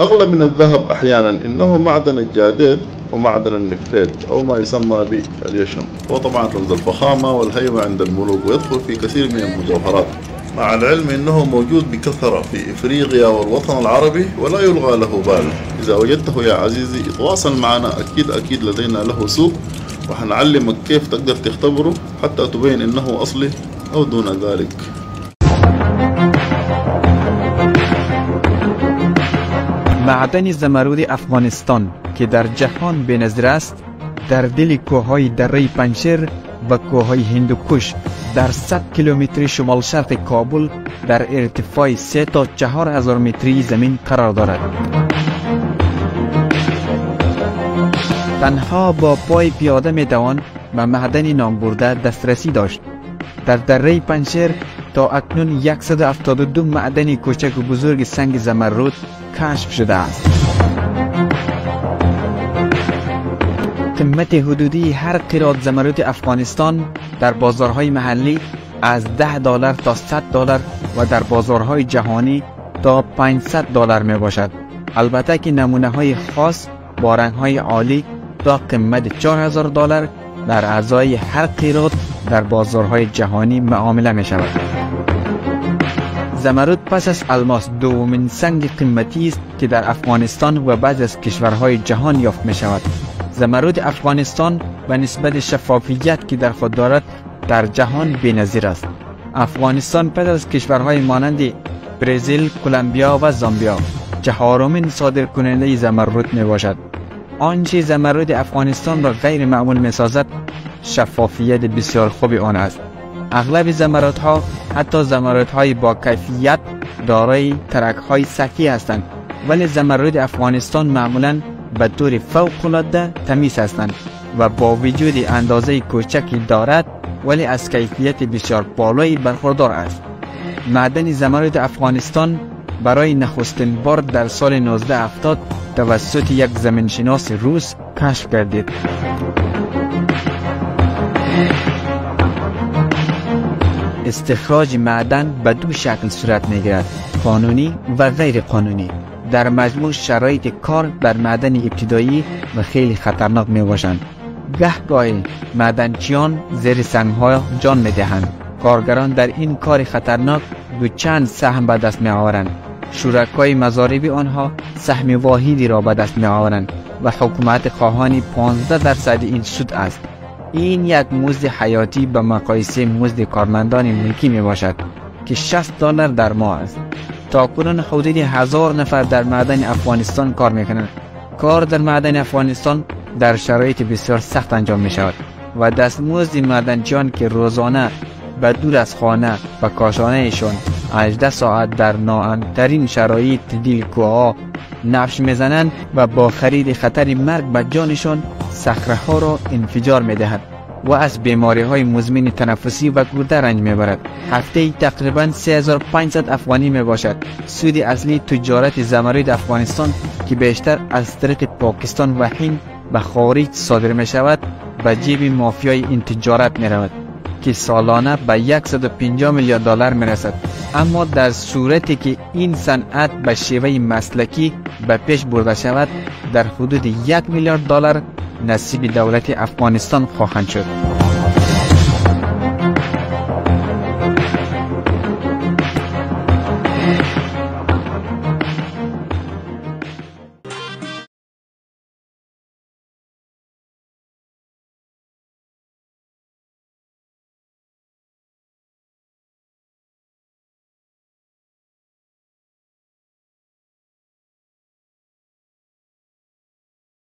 أغلى من الذهب أحيانا إنه معدن الجاديد ومعدن النفريت أو ما يسمى باليشم، هو طبعا رمز الفخامة والهيبة عند الملوك ويدخل في كثير من المجوهرات، مع العلم أنه موجود بكثرة في إفريقيا والوطن العربي ولا يلغى له بال. إذا وجدته يا عزيزي اتواصل معنا، أكيد لدينا له سوق وحنعلمك كيف تقدر تختبره حتى تبين أنه أصلي أو دون ذلك. معدن زمرد افغانستان که در جهان به نظر است، در دل کوههای دره پنجشیر و کوههای هندوکش در 100 کیلومتری شمال شرق کابل در ارتفاع 3 تا 4000 متری زمین قرار دارد. تنها با پای پیاده می توان به معدن نام برده دسترسی داشت. در دره پنجشیر تا اکنون 172 معدن کوچک و بزرگ سنگ زمرد کشف شده است. قیمت حدودی هر قیراط زمرد افغانستان در بازارهای محلی از $10 تا $100 و در بازارهای جهانی تا $500 می باشد. البته که نمونه های خاص با رنگ های عالی تا قیمت $4000 در ازای هر قیراط در بازارهای جهانی معامله می شود. زمرد پس از الماس دومین سنگ قیمتی است که در افغانستان و بعضی از کشورهای جهان یافت می شود. زمرد افغانستان به نسبت شفافیت که در خود دارد در جهان بی‌نظیر است. افغانستان پس از کشورهای مانند برزیل، کلمبیا و زامبیا چهارمین صادرکننده زمرد می باشد. آنچه زمرد افغانستان را غیر معمول می سازد شفافیت بسیار خوب آن است. اغلب زمردها حتی زمردهای با کیفیت دارای ترک‌های سطحی هستند، ولی زمرد افغانستان معمولاً به طور فوق‌العاده تمیز هستند و با وجود اندازه کوچکی دارد ولی از کیفیت بسیار بالایی برخوردار است. معدن زمرد افغانستان برای نخستین بار در سال 1970 توسط یک زمینشناس روس کشف گردید. استخراج معدن به دو شکل صورت می‌گیرد: قانونی و غیر قانونی. در مجموع شرایط کار بر معدن ابتدایی و خیلی خطرناک میباشند. گهگاهی معدنچیان زیر سنگ‌ها جان میدهند. کارگران در این کار خطرناک دو چند سهم به دست میآورند. شرکای مضاربی آنها سهم واحدی را به دست میآورند و حکومت خواهان 15% این سود است. این یک مزد حیاتی به مقایسه مزد کارمندان ملکی می باشد که $60 در ماه است. تاکنون حدود 1000 نفر در معدن افغانستان کار می کنند. کار در معدن افغانستان در شرایط بسیار سخت انجام می شود و دستمزد معدنچیان که روزانه به دور از خانه و کاشانهشان 18 ساعت در ناامن‌ترین شرایط دل کوه‌ها نفش میزنند و با خرید خطر مرگ به جانشان صخره‌ها را انفجار می‌دهد و از بیماری‌های مزمن تنفسی و گرده رنج می‌برد. هفته‌ای تقریباً 3500 افغانی میباشد. سود اصلی تجارت زمرد افغانستان که بیشتر از طریق پاکستان و هند به خارج صادر می‌شود به جیب مافیای این تجارت می‌رود که سالانه به $150 میلیارد میرسد. اما در صورتی که این صنعت به شیوه مسلکی به پیش برده شود در حدود $1 میلیارد نصیب دولت افغانستان خواهند شد.